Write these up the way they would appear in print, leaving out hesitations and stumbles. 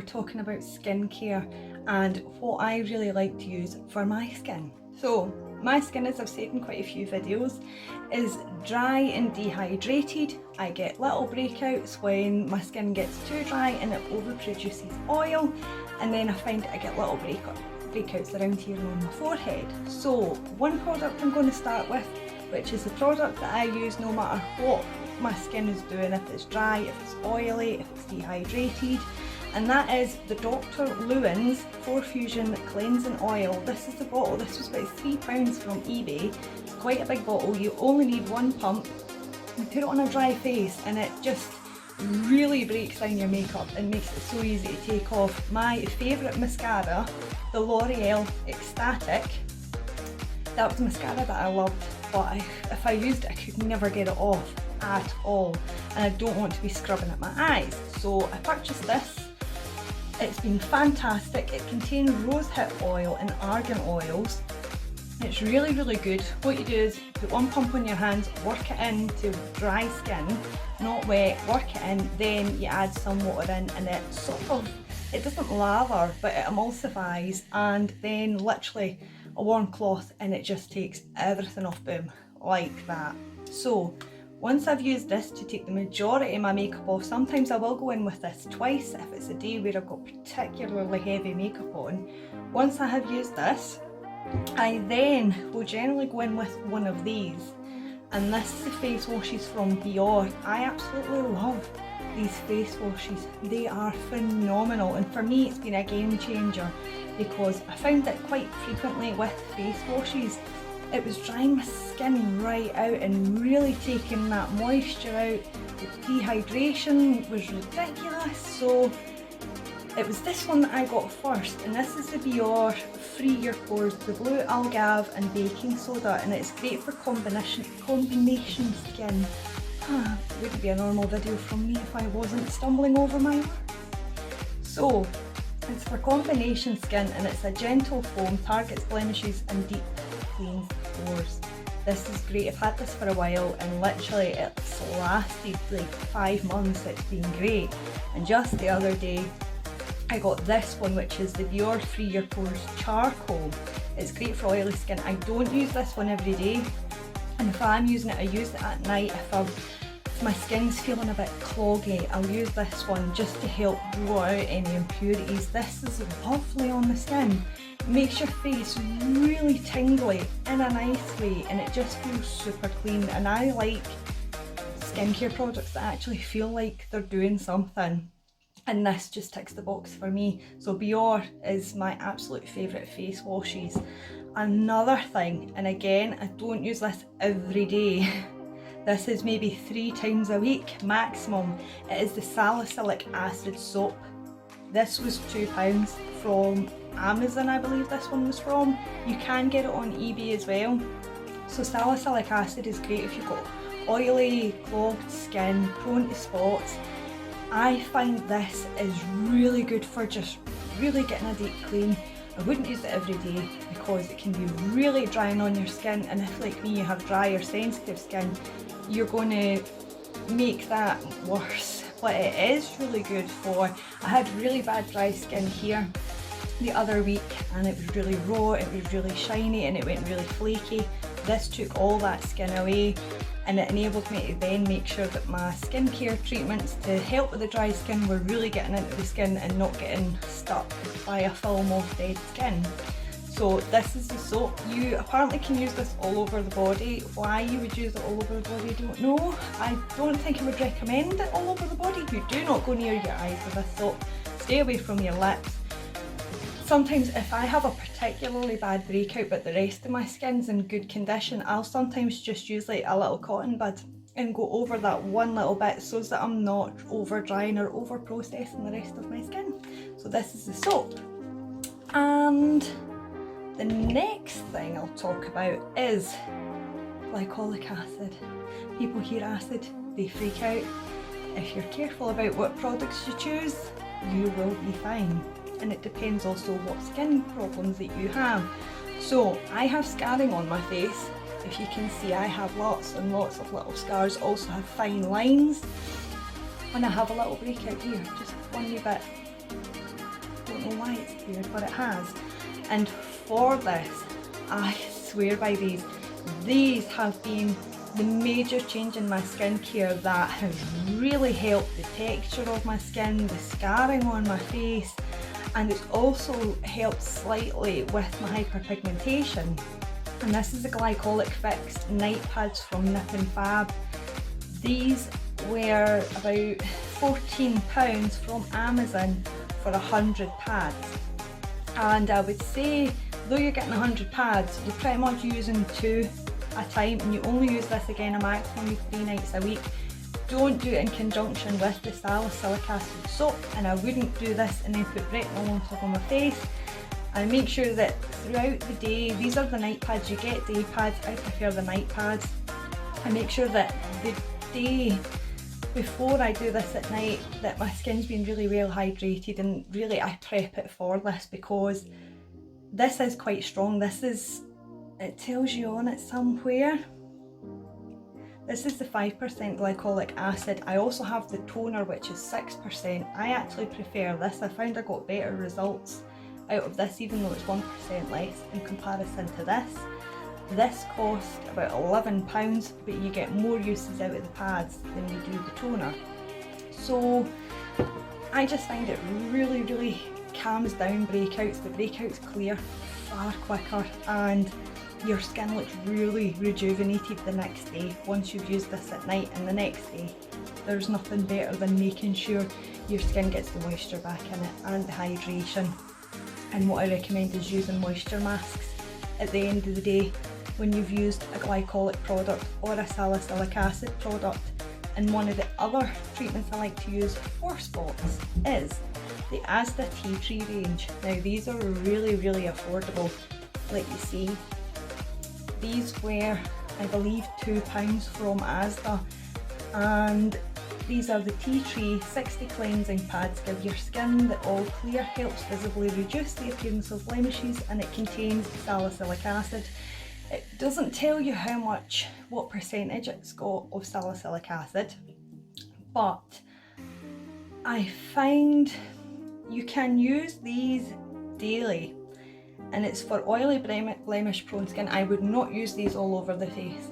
talking about skincare and what I really like to use for my skin. So my skin, as I've said in quite a few videos, is dry and dehydrated. I get little breakouts when my skin gets too dry and it overproduces oil, and then I find I get little breakouts around here on my forehead. So one product I'm going to start with, which is the product that I use no matter what my skin is doing, if it's dry, if it's oily, if it's dehydrated, and that is the Dr. Lewin's 4 Fusion Cleansing Oil. This is the bottle. This was about £3 from eBay. It's quite a big bottle. You only need one pump. You put it on a dry face and it just really breaks down your makeup and makes it so easy to take off. My favourite mascara, the L'Oreal Ecstatic, that was a mascara that I loved, but if I used it I could never get it off at all, and I don't want to be scrubbing at my eyes. So I purchased this. It's been fantastic. It contains rosehip oil and argan oils. It's really, really good. What you do is put one pump on your hands, work it into dry skin, not wet, work it in, then you add some water in, and it it doesn't lather, but it emulsifies, and then literally a warm cloth and it just takes everything off, boom, like that. So once I've used this to take the majority of my makeup off, sometimes I will go in with this twice if it's a day where I've got particularly heavy makeup on. Once I have used this, I then will generally go in with one of these, and this is the face washes from Bior. I absolutely love these face washes. They are phenomenal, and for me it's been a game changer because I found that quite frequently with face washes it was drying my skin right out and really taking that moisture out. The dehydration was ridiculous, so it was this one that I got first, and this is the Bior Free Your Pores, the blue algave and baking soda, and it's great for combination skin. It wouldn't be a normal video from me if I wasn't stumbling over my words. So it's for combination skin, and it's a gentle foam, targets blemishes and deep cleans pores. This is great. I've had this for a while and literally it's lasted like 5 months. It's been great. And just the other day I got this one, which is the Bior Free Your Pores Charcoal. It's great for oily skin. I don't use this one every day, and if I'm using it I use it at night. If my skin's feeling a bit cloggy, I'll use this one just to help draw out any impurities. This is lovely on the skin. It makes your face really tingly in a nice way, and it just feels super clean, and I like skincare products that actually feel like they're doing something, and this just ticks the box for me. So Bior is my absolute favourite face washes. Another thing, and again I don't use this every day, this is maybe 3 times a week maximum, it is the salicylic acid soap. This was £2 from Amazon, I believe this one was from. You can get it on eBay as well. So salicylic acid is great if you've got oily, clogged skin, prone to spots. I find this is really good for just really getting a deep clean. I wouldn't use it every day because it can be really drying on your skin, and if like me you have dry or sensitive skin, you're going to make that worse. But it is really good for, I had really bad dry skin here the other week and it was really raw, it was really shiny and it went really flaky. This took all that skin away, and it enabled me to then make sure that my skincare treatments to help with the dry skin were really getting into the skin and not getting stuck by a film of dead skin. So this is the soap. You apparently can use this all over the body. Why you would use it all over the body, I don't know. I don't think I would recommend it all over the body. You do not go near your eyes with this soap. Stay away from your lips. Sometimes if I have a particularly bad breakout but the rest of my skin's in good condition, I'll sometimes just use like a little cotton bud and go over that one little bit so that I'm not over drying or over processing the rest of my skin. So this is the soap. And the next thing I'll talk about is glycolic acid. People hear acid, they freak out. If you're careful about what products you choose, you will be fine. And it depends also what skin problems that you have. So I have scarring on my face. If you can see, I have lots and lots of little scars, also have fine lines. And I have a little breakout here, just one wee bit. don't know why it's appeared, but it has. And for this, I swear by these. These have been the major change in my skincare that has really helped the texture of my skin, the scarring on my face, and it's also helped slightly with my hyperpigmentation. And this is the glycolic fixed night pads from Nip and Fab. These were about £14 from Amazon for 100 pads. And I would say, though you're getting 100 pads, you're pretty much using 2 a time, and you only use this again a maximum of 3 nights a week. Don't do it in conjunction with the salicylic acid soap, and I wouldn't do this and then put retinol on top of my face. And make sure that throughout the day, these are the night pads, you get day pads, I prefer the night pads. And make sure that the day before I do this at night, that my skin's been really well hydrated, and really I prep it for this because this is quite strong. This is, it tells you on it somewhere, this is the 5% glycolic acid. I also have the toner, which is 6%. I actually prefer this. I found I got better results out of this, even though it's 1% less in comparison to this. This cost about £11, but you get more uses out of the pads than you do the toner. So I just find it really, really calms down breakouts. The breakouts clear far quicker, and your skin looks really rejuvenated the next day once you've used this at night. And the next day, there's nothing better than making sure your skin gets the moisture back in it and the hydration. And what I recommend is using moisture masks at the end of the day when you've used a glycolic product or a salicylic acid product. And one of the other treatments I like to use for spots is the Asda Tea Tree range. Now these are really, really affordable. Like you see, these were, I believe, £2 from Asda, and these are the Tea Tree 60 cleansing pads. Give your skin the all clear, helps visibly reduce the appearance of blemishes, and it contains salicylic acid. It doesn't tell you how much, what percentage it's got of salicylic acid, but I find you can use these daily, and it's for oily blemish prone skin. I would not use these all over the face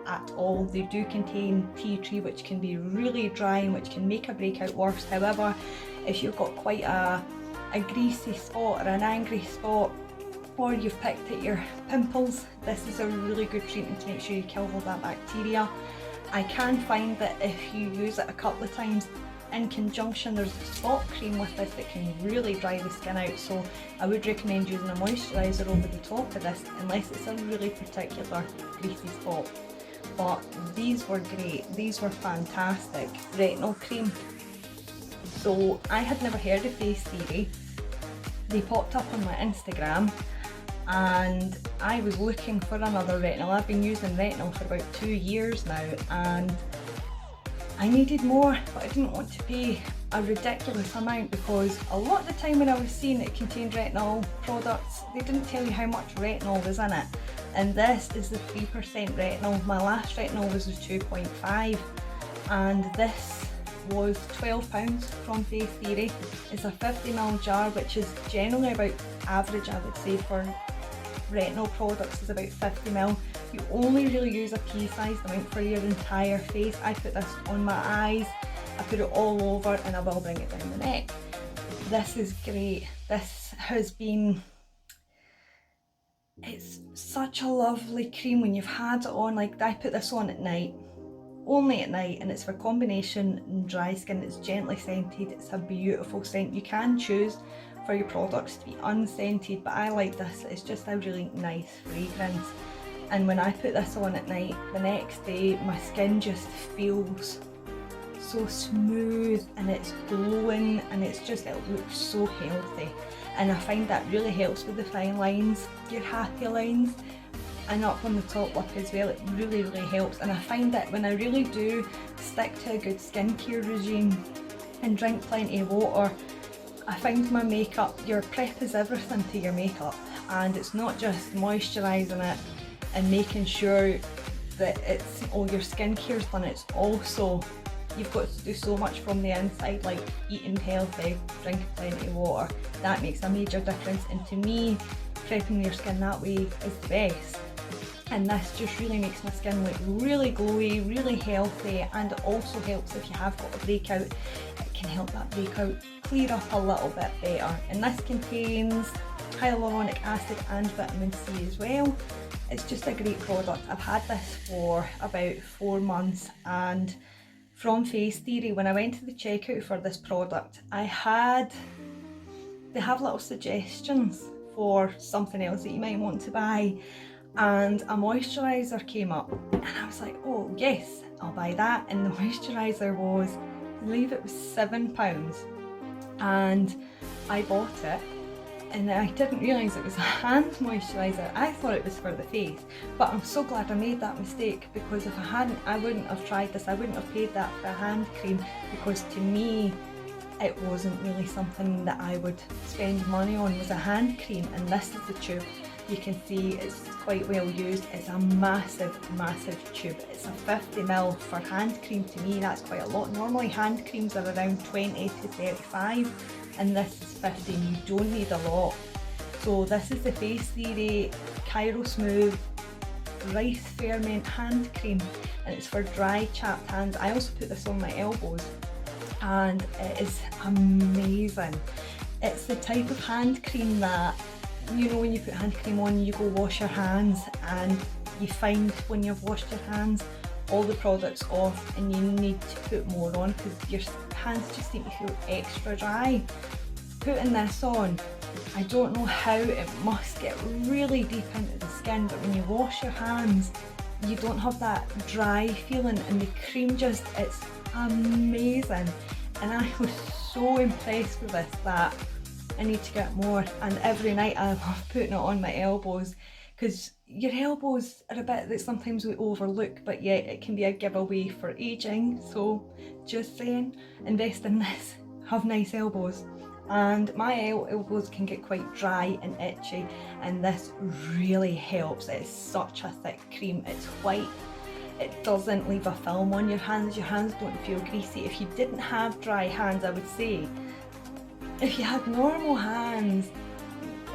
at all. They do contain tea tree, which can be really dry and which can make a breakout worse. However, if you've got quite a greasy spot or an angry spot, or you've picked at your pimples, this is a really good treatment to make sure you kill all that bacteria. I can find that if you use it a couple of times in conjunction, there's a spot cream with this that can really dry the skin out, so I would recommend using a moisturiser over the top of this unless it's a really particular greasy spot. But these were great, these were fantastic. Retinol cream. So I had never heard of Face Theory. They popped up on my Instagram and I was looking for another retinol. I've been using retinol for about 2 years now, and I needed more, but I didn't want to pay a ridiculous amount, because a lot of the time when I was seeing it contained retinol products, they didn't tell you how much retinol was in it. And this is the 3% retinol. My last retinol was 2.5, and this was £12 from Face Theory. It's a 50ml jar, which is generally about average, I would say, for retinol products is about 50ml. You only really use a pea-sized amount for your entire face. I put this on my eyes, I put it all over, and I will bring it down the neck. This is great. This has been, it's such a lovely cream when you've had it on. Like, I put this on at night, only at night, and it's for combination dry skin. It's gently scented, it's a beautiful scent. You can choose for your products to be unscented, but I like this. It's just a really nice fragrance. And when I put this on at night, the next day my skin just feels so smooth and it's glowing, and it's just, it looks so healthy. And I find that really helps with the fine lines, your happy lines, and up on the top lip as well. It really, really helps. And I find that when I really do stick to a good skincare regime and drink plenty of water, I find my makeup, your prep is everything to your makeup, and it's not just moisturising it and making sure that it's all your skincare's done, it's also you've got to do so much from the inside, like eating healthy, drinking plenty of water. That makes a major difference, and to me, prepping your skin that way is the best. And this just really makes my skin look really glowy, really healthy, and it also helps if you have got a breakout. It can help that breakout clear up a little bit better. And this contains hyaluronic acid and vitamin C as well. It's just a great product. I've had this for about 4 months, and from Face Theory, when I went to the checkout for this product, they have little suggestions for something else that you might want to buy, and a moisturiser came up, and I was like, oh yes, I'll buy that. And the moisturiser was, I believe it was £7, and I bought it, and I didn't realise it was a hand moisturiser. I thought it was for the face, but I'm so glad I made that mistake, because if I hadn't, I wouldn't have tried this. I wouldn't have paid that for a hand cream, because to me it wasn't really something that I would spend money on, was a hand cream. And this is the tube. You can see it's quite well used. It's a massive tube. It's a 50ml for hand cream. To me, that's quite a lot. Normally hand creams are around 20 to 35, and this is 50, and you don't need a lot. So this is the Face Theory Cairo Smooth Rice Ferment Hand Cream, and it's for dry, chapped hands. I also put this on my elbows, and it is amazing. It's the type of hand cream that, you know, when you put hand cream on, you go wash your hands, and you find when you've washed your hands, all the product's off, and you need to put more on because your hands just seem to feel extra dry. Putting this on, I don't know how, it must get really deep into the skin, but when you wash your hands, you don't have that dry feeling, and the cream just, it's amazing. And I was so impressed with this that I need to get more, and every night I love putting it on my elbows, because your elbows are a bit that sometimes we overlook, but yet it can be a giveaway for aging. So just saying, invest in this, have nice elbows. And my elbows can get quite dry and itchy, and this really helps. It's such a thick cream, it's white, it doesn't leave a film on your hands don't feel greasy. If you didn't have dry hands, I would say, if you had normal hands,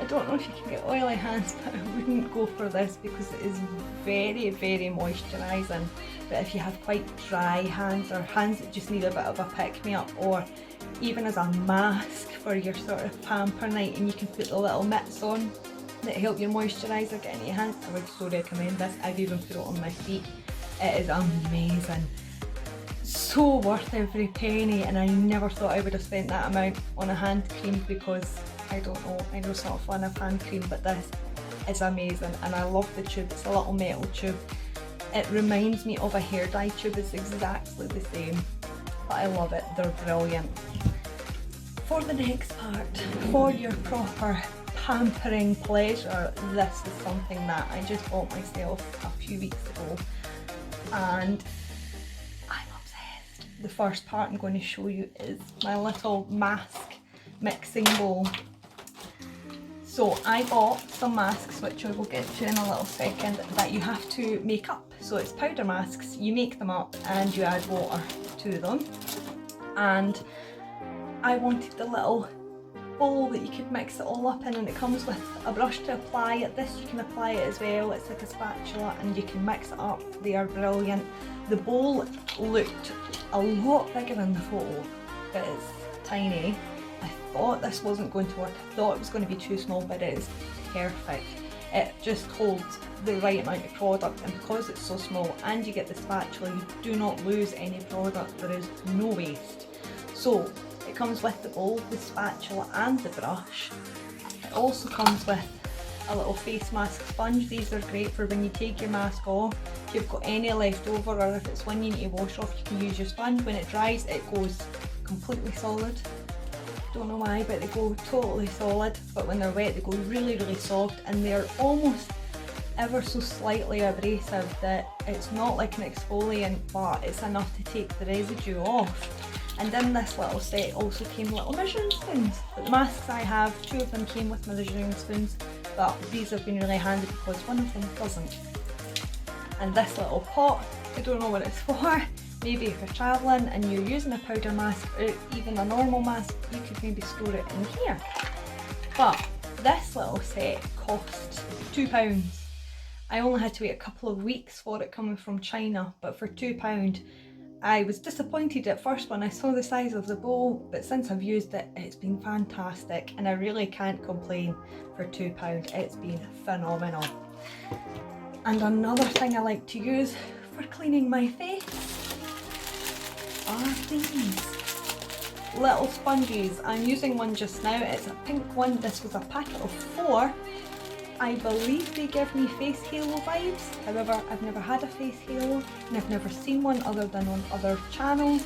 I don't know if you can get oily hands, but I wouldn't go for this because it is very moisturising. But if you have quite dry hands, or hands that just need a bit of a pick-me-up, or even as a mask for your sort of pamper night, and you can put the little mitts on that help your moisturiser get into your hands, I would so recommend this. I've even put it on my feet. It is amazing. So worth every penny, and I never thought I would have spent that amount on a hand cream, because I don't know, I know it's not a fan of hand cream, but this is amazing. And I love the tube. It's a little metal tube. It reminds me of a hair dye tube. It's exactly the same, but I love it. They're brilliant. For the next part, for your proper pampering pleasure, this is something that I just bought myself a few weeks ago, and I'm obsessed. The first part I'm going to show you is my little mask mixing bowl. So I bought some masks, which I will get to in a little second, that you have to make up. So it's powder masks, you make them up and you add water to them. And I wanted the little bowl that you could mix it all up in, and it comes with a brush to apply it. This you can apply it as well, it's like a spatula, and you can mix it up. They are brilliant. The bowl looked a lot bigger in the photo, but it's tiny. I thought this wasn't going to work, I thought it was going to be too small, but it is perfect. It just holds the right amount of product, and because it's so small and you get the spatula, you do not lose any product. There is no waste. So it comes with the bowl, the spatula and the brush. It also comes with a little face mask sponge. These are great for when you take your mask off. If you've got any left over, or if it's one you need to wash off, you can use your sponge. When it dries, it goes completely solid. Don't know why, but they go totally solid, but when they're wet they go really soft, and they're almost ever so slightly abrasive, that it's not like an exfoliant, but it's enough to take the residue off. And in this little set also came little measuring spoons. But the masks I have, 2 of them came with measuring spoons, but these have been really handy because one of them doesn't. And this little pot, I don't know what it's for, maybe if you're travelling and you're using a powder mask or even a normal mask, you could maybe store it in here. But this little set cost £2. I only had to wait a couple of weeks for it coming from China, but for £2, I was disappointed at first when I saw the size of the bowl, but since I've used it, it's been fantastic and I really can't complain for £2. It's been phenomenal. And another thing I like to use for cleaning my face are these little sponges. I'm using one just now, it's a pink one. This was a packet of 4. I believe they give me face halo vibes. However, I've never had a face halo and I've never seen one other than on other channels.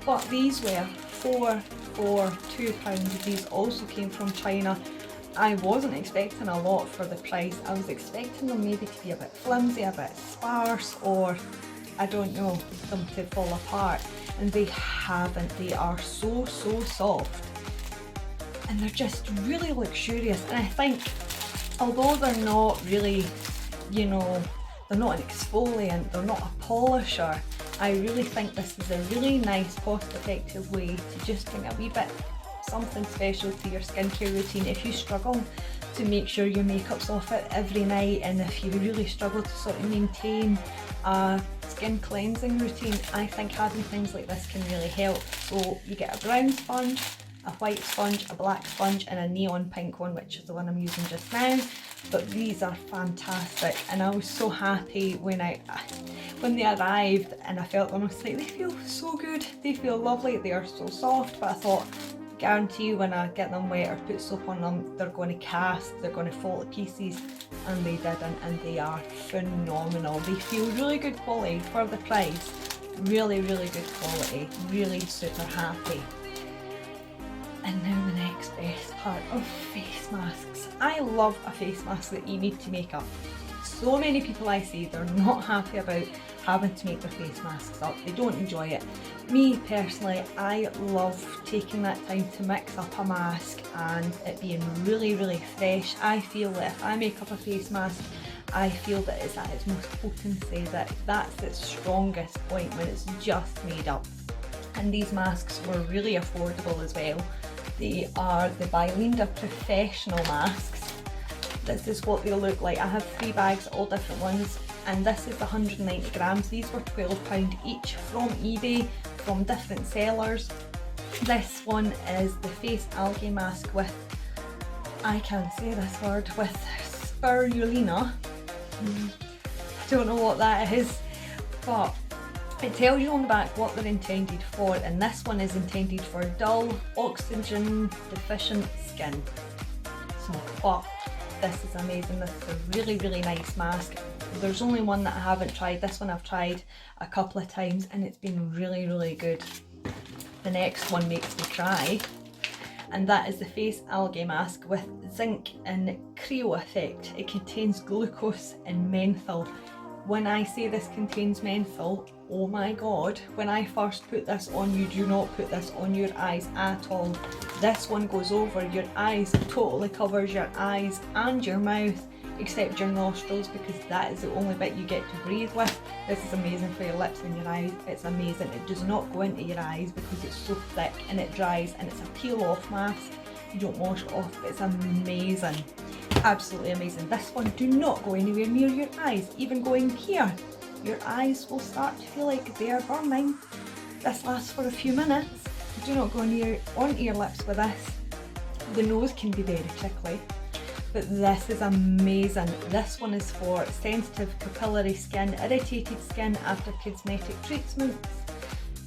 But these were 4 for £2. These also came from China. I wasn't expecting a lot for the price. I was expecting them maybe to be a bit flimsy, a bit sparse, or I don't know, them to fall apart. And they haven't. They are so soft. And they're just really luxurious. And I think, although they're not really, you know, they're not an exfoliant, they're not a polisher, I really think this is a really nice cost-effective way to just bring a wee bit something special to your skincare routine. If you struggle to make sure your makeup's off it every night, and if you really struggle to sort of maintain a skin cleansing routine, I think having things like this can really help. So you get a brown sponge, a white sponge, a black sponge and a neon pink one, which is the one I'm using just now. But these are fantastic and I was so happy when they arrived and I felt them. I was like, they feel so good, they feel lovely, they are so soft. But I thought, guarantee when I get them wet or put soap on them, they're going to cast, they're going to fall to pieces, and they didn't, and they are phenomenal. They feel really good quality for the price, really good quality, really super happy. And now the next best part of face masks. I love a face mask that you need to make up. So many people I see, they're not happy about having to make their face masks up. They don't enjoy it. Me personally, I love taking that time to mix up a mask and it being really fresh. I feel that if I make up a face mask, I feel that it's at its most potency, that that's its strongest point when it's just made up. And these masks were really affordable as well. They are the Bylinda Professional masks. This is what they look like. I have 3 bags, all different ones, and this is 190 grams. These were £12 each from eBay, from different sellers. This one is the face algae mask with, I can't say this word, with spirulina. I don't know what that is, but it tells you on the back what they're intended for, and this one is intended for dull, oxygen deficient skin. But this is amazing. This is a really nice mask. There's only one that I haven't tried. This one I've tried a couple of times and it's been really good. The next one makes me cry, and that is the face algae mask with zinc and creo effect. It contains glucose and menthol. When I say this contains menthol, oh my god, when I first put this on, you do not put this on your eyes at all. This one goes over your eyes, totally covers your eyes and your mouth, except your nostrils, because that is the only bit you get to breathe with. This is amazing for your lips and your eyes. It's amazing. It does not go into your eyes because it's so thick and it dries, and it's a peel off mask. You don't wash it off, but it's amazing. Absolutely amazing. This one, do not go anywhere near your eyes. Even going here, your eyes will start to feel like they are burning. This lasts for a few minutes. Do not go near onto your lips with this. The nose can be very tickly, but this is amazing. This one is for sensitive capillary skin, irritated skin after cosmetic treatments,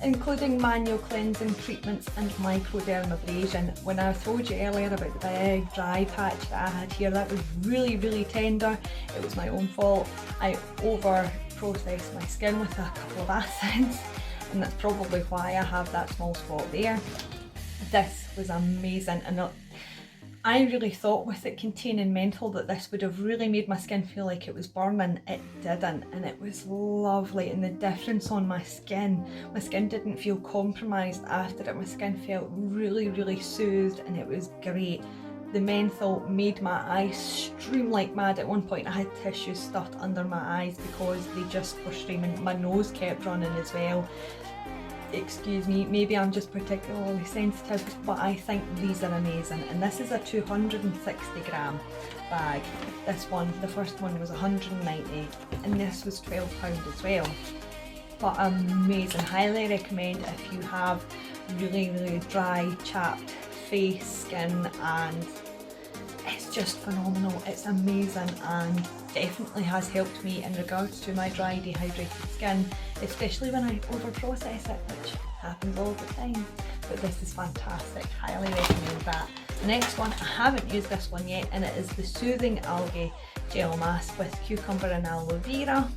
including manual cleansing treatments and microdermabrasion. When I told you earlier about the big dry patch that I had here, that was really tender. It was my own fault. I over processed my skin with a couple of acids, and that's probably why I have that small spot there. This was amazing, and I really thought with it containing menthol that this would have really made my skin feel like it was burning. It didn't, and it was lovely. And the difference on my skin didn't feel compromised after it. My skin felt really soothed, and it was great. The menthol made my eyes stream like mad. At one point I had tissues stuffed under my eyes because they just were streaming. My nose kept running as well. Excuse me, maybe I'm just particularly sensitive, but I think these are amazing. And this is a 260 gram bag. This one, the first one was 190 and this was £12 as well. But amazing, highly recommend if you have really dry, chapped face, skin, and it's just phenomenal. It's amazing and definitely has helped me in regards to my dry, dehydrated skin, especially when I over process it, which happens all the time. But this is fantastic, highly recommend that. The next one, I haven't used this one yet, and it is the Soothing Algae Gel Mask with cucumber and aloe vera.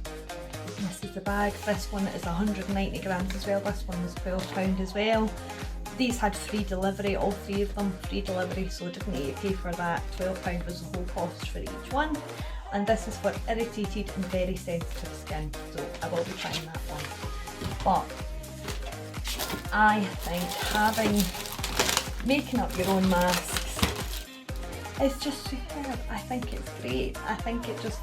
This is the bag. This one is 190 grams as well. This one was £12 as well. These had free delivery, all three of them free delivery, so I didn't need to pay for that. £12 was the whole cost for each one. And this is for irritated and very sensitive skin, so I will be trying that one. But I think making up your own masks is just superb. I think it's great. I think it just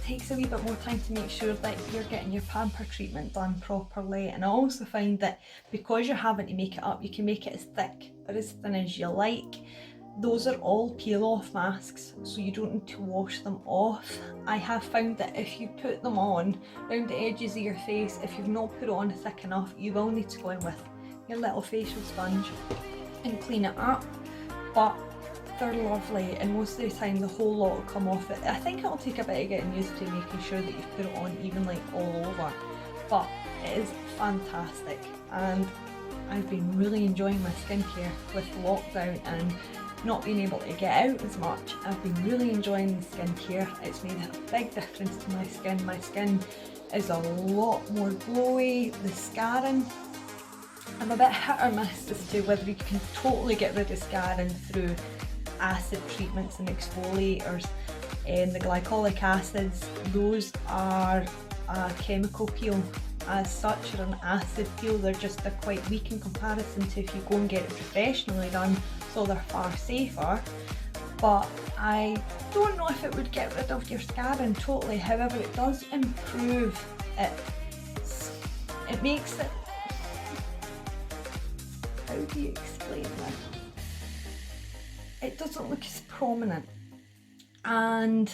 takes a wee bit more time to make sure that you're getting your pamper treatment done properly. And I also find that because you're having to make it up, you can make it as thick or as thin as you like. Those are all peel off masks, so you don't need to wash them off. I have found that if you put them on around the edges of your face, if you've not put it on thick enough, you will need to go in with your little facial sponge and clean it up. But they're lovely, and most of the time the whole lot will come off it. I think it'll take a bit of getting used to making sure that you've put it on evenly all over, but it is fantastic. And I've been really enjoying my skincare with lockdown and not being able to get out as much. I've been really enjoying the skincare. It's made a big difference to my skin. My skin is a lot more glowy. The scarring, I'm a bit hit or miss as to whether you can totally get rid of scarring through acid treatments and exfoliators. And the glycolic acids, those are a chemical peel as such, or an acid peel. They're quite weak in comparison to if you go and get it professionally done, so they're far safer. But I don't know if it would get rid of your scarring totally. However, it does improve it. It makes it, how do you explain that? It doesn't look as prominent. And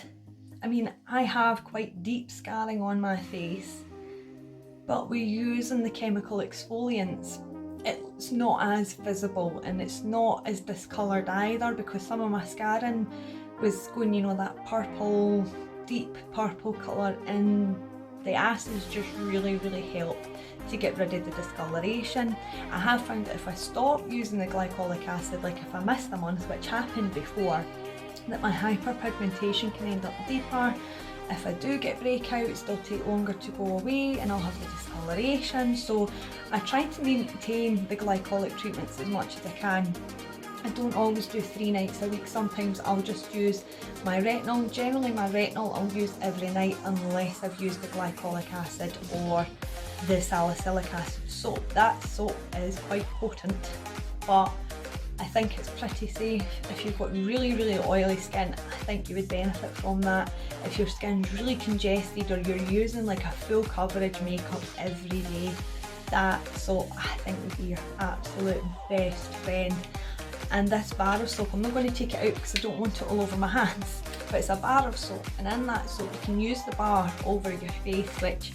I mean, I have quite deep scarring on my face, but we're using the chemical exfoliants. It's not as visible and it's not as discoloured either, because some of my scarring was going, you know, that purple, deep purple colour, and the acids just really help to get rid of the discoloration. I have found that if I stop using the glycolic acid, like if I miss a month, which happened before, that my hyperpigmentation can end up deeper. If I do get breakouts, they'll take longer to go away and I'll have the discoloration. So I try to maintain the glycolic treatments as much as I can. I don't always do 3 nights a week. Sometimes I'll just use my retinol. Generally my retinol I'll use every night unless I've used the glycolic acid or the salicylic acid soap. That soap is quite potent, but I think it's pretty safe. If you've got really oily skin, I think you would benefit from that. If your skin's really congested or you're using like a full coverage makeup every day, that soap I think would be your absolute best friend. And this bar of soap, I'm not going to take it out because I don't want it all over my hands, but it's a bar of soap, and in that soap you can use the bar over your face, which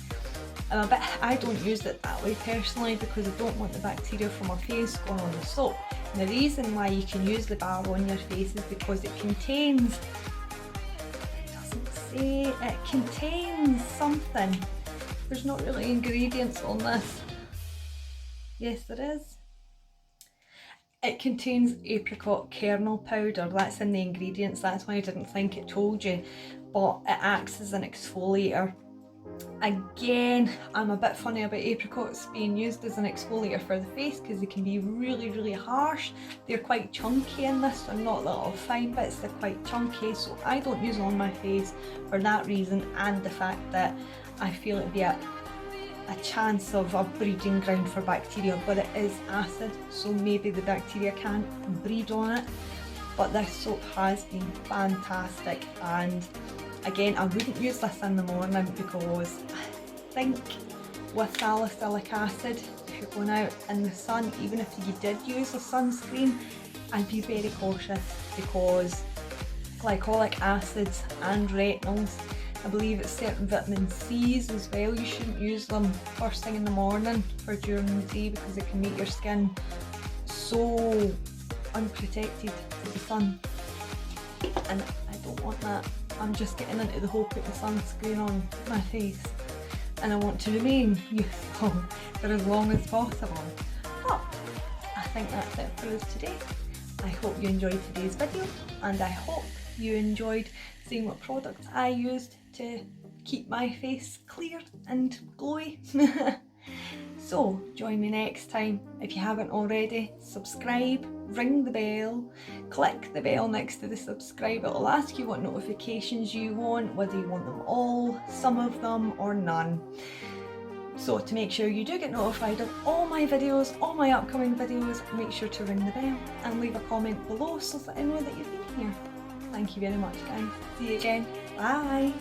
I don't use it that way personally because I don't want the bacteria from my face going on the soap. And the reason why you can use the bar on your face is because it contains, it doesn't say, it contains something. There's not really ingredients on this. Yes, there is. It contains apricot kernel powder. That's in the ingredients. That's why I didn't think it told you. But it acts as an exfoliator. Again, I'm a bit funny about apricots being used as an exfoliator for the face because they can be really harsh. They're quite chunky in this. They're not the little fine bits. They're quite chunky. So I don't use them on my face for that reason, and the fact that I feel it'd be a a chance of a breeding ground for bacteria, but it is acid, so maybe the bacteria can't breed on it. But this soap has been fantastic, and again, I wouldn't use this in the morning because I think with salicylic acid, if you're going out in the sun, even if you did use a sunscreen, I'd be very cautious because glycolic acids and retinols, I believe it's certain vitamin C's as well, you shouldn't use them first thing in the morning for during the day because it can make your skin so unprotected to the sun, and I don't want that. I'm just getting into the whole putting sunscreen on my face, and I want to remain youthful for as long as possible. But I think that's it for us today. I hope you enjoyed today's video, and I hope you enjoyed seeing what products I used to keep my face clear and glowy. So join me next time. If you haven't already, subscribe, ring the bell, click the bell next to the subscribe. It'll ask you what notifications you want, whether you want them all, some of them, or none. So to make sure you do get notified of all my videos, all my upcoming videos, make sure to ring the bell and leave a comment below so that I know that you've been here. Thank you very much, guys. See you again. Bye.